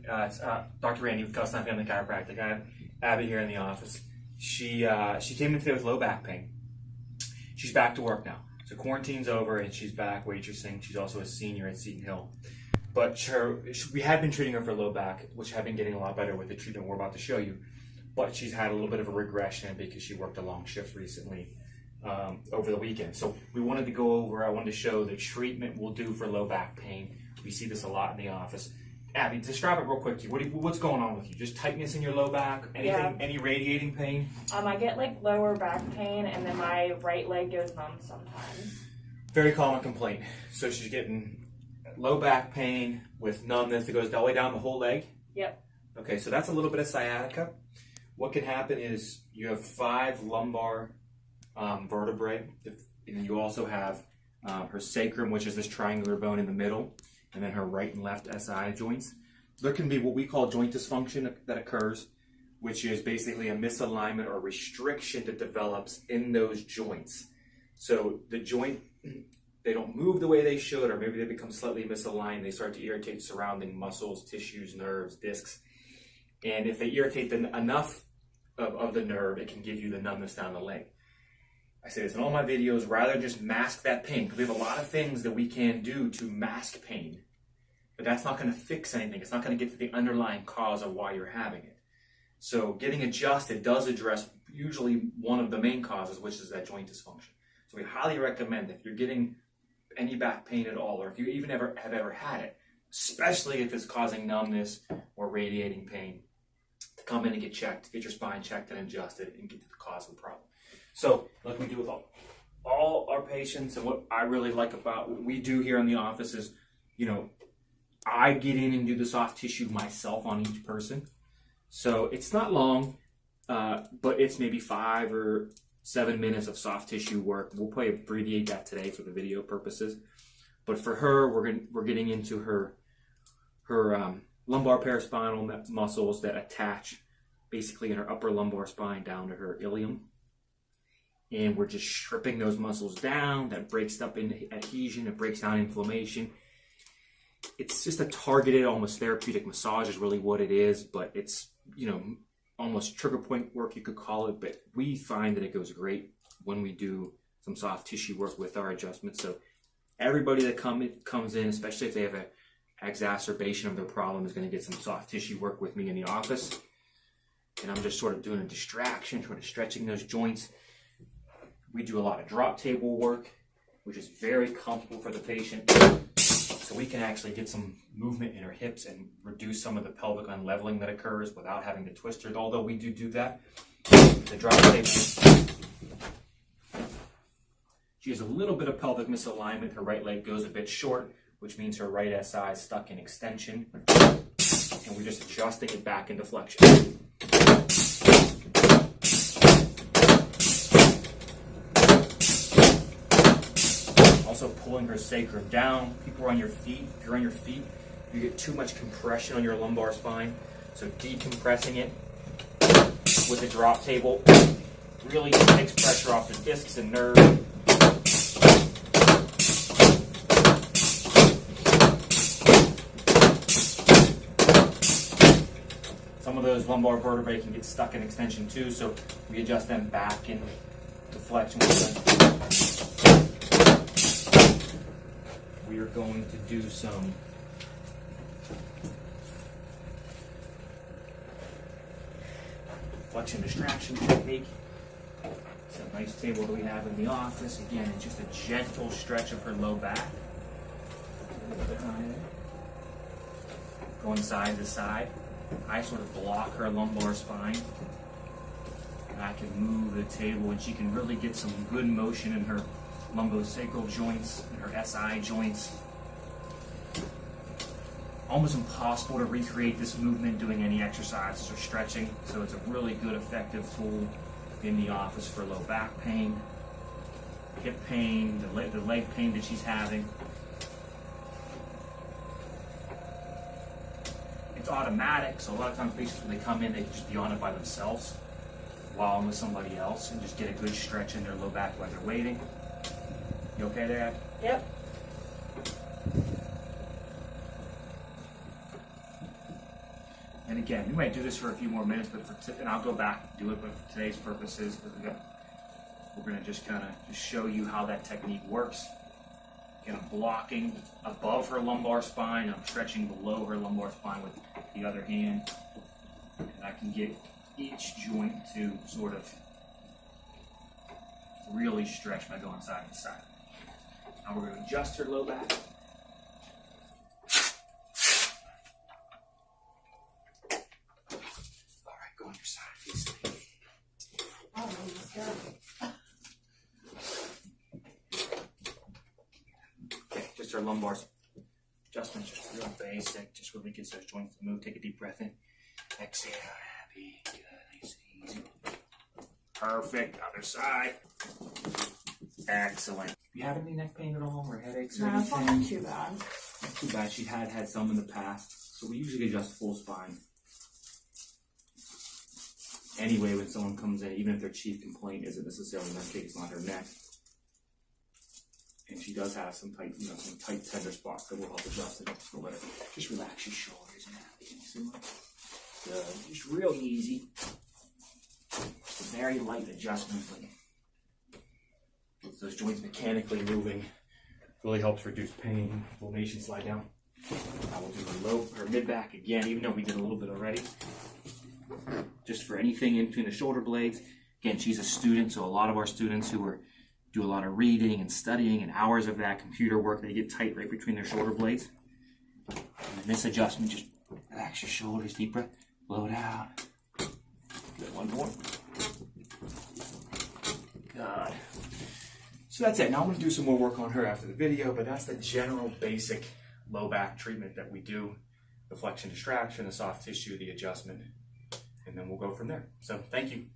It's Dr. Randy with Kalkstein Family Chiropractic. I have Abby here in the office. She came in today with low back pain. She's back to work now. So quarantine's over and she's back waitressing. She's also a senior at Seton Hill. But we had been treating her for low back, which had been getting a lot better with the treatment we're about to show you. But she's had a little bit of a regression because she worked a long shift recently over the weekend. So we wanted to go over, I wanted to show the treatment we'll do for low back pain. We see this a lot in the office. Abby, describe it real quick to you. What's going on with you? Just tightness in your low back? Anything? Yeah. Any radiating pain? I get like lower back pain, and then my right leg goes numb sometimes. Very common complaint. So she's getting low back pain with numbness that goes all the way down the whole leg? Yep. Okay, so that's a little bit of sciatica. What can happen is you have 5 lumbar vertebrae, and you also have her sacrum, which is this triangular bone in the middle, and then her right and left SI joints. There can be what we call joint dysfunction that occurs, which is basically a misalignment or restriction that develops in those joints. So the joint, they don't move the way they should, or maybe they become slightly misaligned. They start to irritate surrounding muscles, tissues, nerves, discs. And if they irritate enough of the nerve, it can give you the numbness down the leg. I say this in all my videos, rather than just mask that pain, because we have a lot of things that we can do to mask pain, but that's not going to fix anything. It's not going to get to the underlying cause of why you're having it. So getting adjusted does address usually one of the main causes, which is that joint dysfunction. So we highly recommend if you're getting any back pain at all, or if you even have ever had it, especially if it's causing numbness or radiating pain, to come in and get checked, get your spine checked and adjusted, and get to the cause of the problem. So, like we do with all our patients, and what I really like about what we do here in the office is, I get in and do the soft tissue myself on each person. So it's not long, but it's maybe 5 or 7 minutes of soft tissue work. We'll probably abbreviate that today for the video purposes. But for her, we're getting into her lumbar paraspinal muscles that attach basically in her upper lumbar spine down to her ilium. And we're just stripping those muscles down. That breaks up into adhesion. It breaks down inflammation. It's just a targeted, almost therapeutic massage is really what it is. But it's, almost trigger point work, you could call it. But we find that it goes great when we do some soft tissue work with our adjustments. So everybody that comes in, especially if they have an exacerbation of their problem, is going to get some soft tissue work with me in the office. And I'm just sort of doing a distraction, sort of stretching those joints. We do a lot of drop table work, which is very comfortable for the patient. So we can actually get some movement in her hips and reduce some of the pelvic unleveling that occurs without having to twist her. Although we do that. The drop table, she has a little bit of pelvic misalignment. Her right leg goes a bit short, which means her right SI is stuck in extension. And we're just adjusting it back into flexion. Also pulling her sacrum down. People are on your feet. If you're on your feet, you get too much compression on your lumbar spine. So decompressing it with the drop table really takes pressure off the discs and nerves. Some of those lumbar vertebrae can get stuck in extension too, so we adjust them back into flexion. We are going to do some flexion distraction technique. It's a nice table that we have in the office. Again, it's just a gentle stretch of her low back. A little bit higher. Going side to side. I sort of block her lumbar spine. And I can move the table and she can really get some good motion in her lumbosacral joints and her SI joints. Almost impossible to recreate this movement doing any exercises or stretching, so it's a really good, effective tool in the office for low back pain, hip pain, the leg pain that she's having. It's automatic, so a lot of times patients, when they come in, they can just be on it by themselves while I'm with somebody else and just get a good stretch in their low back while they're waiting. You okay there, Ab? Yep. And again, we might do this for a few more minutes, but and I'll go back and do it, but for today's purposes, we're going to just kind of show you how that technique works. Again, I'm blocking above her lumbar spine, I'm stretching below her lumbar spine with the other hand, and I can get each joint to sort of really stretch by going side to side. Now we're going to adjust her low back. All right, go on your side, please. Oh, I'm scared. Okay, just our lumbar adjustment, just real basic, just really gets those joints to move. Take a deep breath in. Exhale, happy, good, nice and easy. Perfect, other side. Excellent. Do you have any neck pain at all or headaches or No, it's anything? not too bad. Not too bad. She had some in the past, so we usually adjust full spine. Anyway, when someone comes in, even if their chief complaint isn't necessarily in that case not her neck, and she does have some tight, some tight tender spots that will help adjust it. So let her just relax your shoulders and happy. Good. Just real easy. Just a very light adjustment, but gets those joints mechanically moving. Really helps reduce pain. Inflammation, slide down. Now we'll do her mid back again, even though we did a little bit already. Just for anything in between the shoulder blades. Again, she's a student, so a lot of our students who do a lot of reading and studying and hours of that computer work, they get tight right between their shoulder blades. And in this adjustment, just relax your shoulders, deep breath, blow it out. Good, one more. Good. So that's it. Now I'm going to do some more work on her after the video, but that's the general basic low back treatment that we do. The flexion distraction, the soft tissue, the adjustment, and then we'll go from there. So thank you.